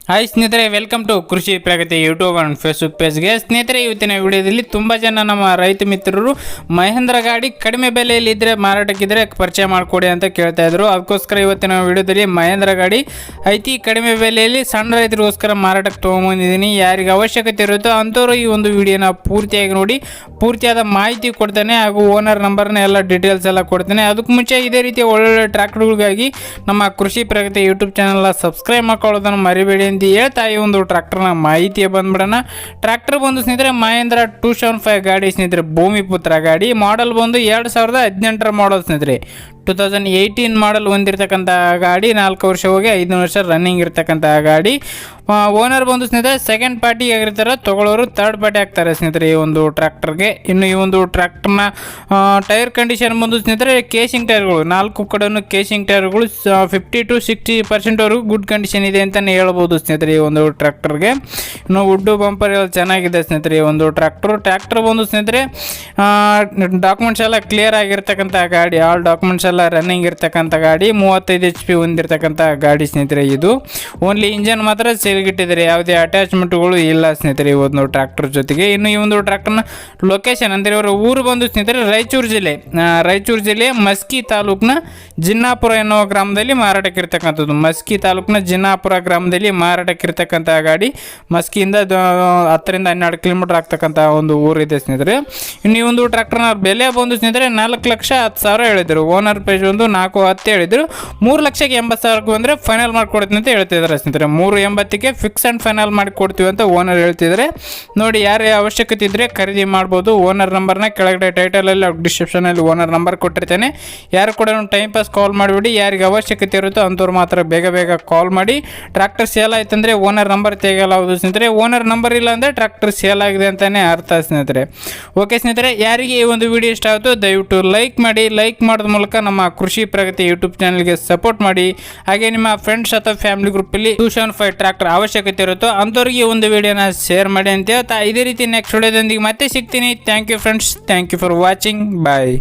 Hi ಸ್ನೇಹಿತರೆ, welcome to ಕೃಷಿ ಪ್ರಗತಿ YouTube and Facebook ಪೇಜ್ಗೆ. ಸ್ನೇಹಿತರೆ, ಇವತ್ತಿನ ವಿಡಿಯೋದಲ್ಲಿ ತುಂಬ ಜನ ನಮ್ಮ ರೈತ ಮಿತ್ರರು ಮಹೇಂದ್ರ ಗಾಡಿ ಕಡಿಮೆ ಬೆಲೆಯಲ್ಲಿ ಇದ್ದರೆ ಮಾರಾಟಕ್ಕಿದ್ರೆ ಪರಿಚಯ ಮಾಡಿಕೊಡಿ ಅಂತ ಕೇಳ್ತಾ ಇದ್ರು. ಅದಕ್ಕೋಸ್ಕರ ಇವತ್ತಿನ ವಿಡಿಯೋದಲ್ಲಿ ಮಹೇಂದ್ರ ಗಾಡಿ ಐತಿ ಕಡಿಮೆ ಬೆಲೆಯಲ್ಲಿ ಸಣ್ಣ ರೈತರಿಗೋಸ್ಕರ ಮಾರಾಟಕ್ಕೆ ತೊಗೊಂಬಂದಿದ್ದೀನಿ. ಯಾರಿಗೆ ಅವಶ್ಯಕತೆ ಇರುತ್ತೋ ಅಂಥವ್ರು ಈ ಒಂದು ವಿಡಿಯೋನ ಪೂರ್ತಿಯಾಗಿ ನೋಡಿ, ಪೂರ್ತಿಯಾದ ಮಾಹಿತಿ ಕೊಡ್ತಾನೆ ಹಾಗೂ ಓನರ್ ನಂಬರ್ನ ಎಲ್ಲ ಡೀಟೇಲ್ಸ್ ಎಲ್ಲ ಕೊಡ್ತಾನೆ. ಅದಕ್ಕೆ ಮುಂಚೆ ಇದೇ ರೀತಿಯ ಒಳ್ಳೊಳ್ಳೆ ಟ್ರ್ಯಾಕ್ಟರ್ಗಳಿಗಾಗಿ ನಮ್ಮ ಕೃಷಿ ಪ್ರಗತಿ ಯೂಟ್ಯೂಬ್ ಚಾನಲ್ನ ಸಬ್ಸ್ಕ್ರೈಬ್ ಮಾಡ್ಕೊಳ್ಳೋದನ್ನು ಮರಿಬೇಡಿ ಅಂತ ಹೇಳ್ತಾ ಈ ಒಂದು ಟ್ರ್ಯಾಕ್ಟರ್ನ ಮಾಹಿತಿ ಬಂದ್ಬಿಡೋಣ. ಟ್ರ್ಯಾಕ್ಟರ್ ಬಂದು ಸ್ನೇಹಿತರೆ ಮಹೇಂದ್ರ 275 ಗಾಡಿ ಸ್ನೇಹಿತರೆ, ಭೂಮಿಪುತ್ರ ಗಾಡಿ. ಮಾಡಲ್ ಬಂದು 2018 ಮಾಡಲ್ ಸ್ನೇಹಿತರೆ. 2018 ಮಾಡಲ್ ಹೊಂದಿರತಕ್ಕಂಥ ಗಾಡಿ, 4 ವರ್ಷ ಹೋಗಿ 5 ವರ್ಷ ರನ್ನಿಂಗ್ ಇರ್ತಕ್ಕಂಥ ಗಾಡಿ. ಓನರ್ ಬಂದು ಸ್ನೇಹಿತರೆ ಸೆಕೆಂಡ್ ಪಾರ್ಟಿ ಆಗಿರ್ತಾರೆ, ತಗೊಳ್ಳೋರು ಥರ್ಡ್ ಪಾರ್ಟಿ ಆಗ್ತಾರೆ ಸ್ನೇಹಿತರೆ ಈ ಒಂದು ಟ್ರ್ಯಾಕ್ಟರ್ಗೆ. ಇನ್ನು ಈ ಒಂದು ಟ್ರ್ಯಾಕ್ಟರ್ನ ಟೈರ್ ಕಂಡೀಷನ್ ಬಂದು ಸ್ನೇಹಿತರೆ ಕೇಸಿಂಗ್ ಟೈರ್ಗಳು, 4 ಕಡೆಯೂ ಕೇಸಿಂಗ್ ಟೈರ್ಗಳು 50 to 60% ಗುಡ್ ಕಂಡೀಷನ್ ಇದೆ ಅಂತಲೇ ಹೇಳ್ಬೋದು ಸ್ನೇಹಿತರೆ ಈ ಒಂದು ಟ್ರ್ಯಾಕ್ಟರ್ಗೆ. ಇನ್ನು ವುಡ್ಡು ಬಂಪರ್ ಎಲ್ಲ ಚೆನ್ನಾಗಿದೆ ಸ್ನೇಹಿತರೆ ಈ ಒಂದು ಟ್ರ್ಯಾಕ್ಟರ್ ಬಂದು ಸ್ನೇಹಿತರೆ ಡಾಕ್ಯುಮೆಂಟ್ಸ್ ಎಲ್ಲ ಕ್ಲಿಯರ್ ಆಗಿರ್ತಕ್ಕಂಥ ಗಾಡಿ, ಆಲ್ ಡಾಕ್ಯುಮೆಂಟ್ಸ್ ಎಲ್ಲ ರನ್ನಿಂಗ್ ಇರ್ತಕ್ಕಂಥ ಗಾಡಿ. 35 HP ಹೊಂದಿರತಕ್ಕಂಥ ಗಾಡಿ ಸ್ನೇಹಿತರೆ ಇದು. ಓನ್ಲಿ ಇಂಜನ್ ಮಾತ್ರ ಸೇಲ್ಗಿಟ್ಟಿದ್ದಾರೆ, ಯಾವುದೇ ಅಟ್ಯಾಚ್ಮೆಂಟ್ಗಳು ಇಲ್ಲ ಸ್ನೇಹಿತರೆ ಈ ಒಂದು ಟ್ರ್ಯಾಕ್ಟರ್ ಜೊತೆಗೆ. ಇನ್ನು ಈ ಒಂದು ಟ್ರ್ಯಾಕ್ಟರ್ನ ಲೊಕೇಶನ್ ಅಂದರೆ ಇವರ ಊರು ಬಂದು ಸ್ನೇಹಿತರೆ ರಾಯಚೂರು ಜಿಲ್ಲೆ ಮಸ್ಕಿ ತಾಲೂಕಿನ ಜಿನ್ನಾಪುರ ಎನ್ನುವ ಗ್ರಾಮದಲ್ಲಿ ಮಾರಾಟಕ್ಕೆ ಇರ್ತಕ್ಕಂಥದ್ದು. ಮಸ್ಕಿ ತಾಲೂಕಿನ ಜಿನ್ನಾಪುರ ಗ್ರಾಮದಲ್ಲಿ ಮಾರಾಟಕ್ಕೆ ಇರ್ತಕ್ಕಂಥ ಗಾಡಿ. ಮಸ್ಕಿಯಿಂದ 10-12 ಕಿಲೋಮೀಟರ್ ಆಗ್ತಕ್ಕಂಥ ಒಂದು ಊರಿದೆ ಸ್ನೇಹಿತರೆ. ಇನ್ನು ಈ ಒಂದು ಟ್ರ್ಯಾಕ್ಟರ್ನ ಬೆಲೆ ಬಂದು ಸ್ನೇಹಿತರೆ 4,10,000 ಹೇಳಿದರು. ಓನರ್ ಪ್ರೈಸ್ ಒಂದು 4,10,000 ಹೇಳಿದ್ರು. 3,80,000 ಬಂದರೆ ಫೈನಲ್ ಮಾಡಿಕೊಡ್ತೀನಿ ಅಂತ ಹೇಳ್ತಿದ್ದಾರೆ ಸ್ನೇಹಿತರೆ. 3,80,000ಕ್ಕೆ ಫಿಕ್ಸ್ ಆ್ಯಂಡ್ ಫೈನಲ್ ಮಾಡಿ ಕೊಡ್ತೀವಿ ಅಂತ ಓನರ್ ಹೇಳ್ತಿದ್ದಾರೆ. ನೋಡಿ, ಯಾರೇ ಅವಶ್ಯಕತೆ ಇದ್ದರೆ ಖರೀದಿ ಮಾಡ್ಬೋದು. ಓನರ್ ನಂಬರ್ನ ಕೆಳಗಡೆ ಟೈಟಲಲ್ಲಿ ಡಿಸ್ಕ್ರಿಪ್ಷನಲ್ಲಿ ಓನರ್ ನಂಬರ್ ಕೊಟ್ಟಿರ್ತೇನೆ. ಯಾರು ಕೂಡ ಟೈಮ್ ಪಾಸ್ ಕಾಲ್ ಮಾಡಿಬಿಡಿ. ಯಾರಿಗೆ ಅವಶ್ಯಕತೆ ಇರುತ್ತೋ ಅಂಥವ್ರು ಮಾತ್ರ ಬೇಗ ಕಾಲ್ ಮಾಡಿ. ಟ್ರ್ಯಾಕ್ಟರ್ ಸೇಲ್ ಆಯ್ತಂದರೆ ಓನರ್ ನಂಬರ್ ತೆಗೆಯಲಾಗುವುದು ಸ್ನೇಹಿತರೆ. ಓನರ್ ನಂಬರ್ ಇಲ್ಲ ಅಂದರೆ ಟ್ರ್ಯಾಕ್ಟರ್ ಸೇಲ್ ಆಗಿದೆ ಅಂತಲೇ ಅರ್ಥ ಸ್ನೇಹಿತರೆ. ಓಕೆ ಸ್ನೇಹಿತರೆ, ಯಾರಿಗೆ ಈ ಒಂದು ವಿಡಿಯೋ ಇಷ್ಟ ಆಯಿತು ದಯವಿಟ್ಟು ಲೈಕ್ ಮಾಡಿ. ಲೈಕ್ ಮಾಡೋದ ಮೂಲಕ ನಮ್ಮ ಕೃಷಿ ಪ್ರಗತಿ ಯೂಟ್ಯೂಬ್ ಚಾನಲ್ಗೆ ಸಪೋರ್ಟ್ ಮಾಡಿ. ಹಾಗೆ ನಿಮ್ಮ ಫ್ರೆಂಡ್ಸ್ ಅಥವಾ ಫ್ಯಾಮಿಲಿ ಗ್ರೂಪಲ್ಲಿ 275 ಟ್ರ್ಯಾಕ್ಟರ್ ಅವಶ್ಯಕತೆ ಇರುತ್ತೋ ಅಂಥವ್ರಿಗೆ ಒಂದು ವಿಡಿಯೋನ ಶೇರ್ ಮಾಡಿ ಅಂತ ಹೇಳ್ತಾ ಇದೇ ರೀತಿ ನೆಕ್ಸ್ಟ್ ವಿಡಿಯೋದೊಂದಿಗೆ ಮತ್ತೆ ಸಿಗ್ತೀನಿ. Thank you friends, thank you for watching. Bye.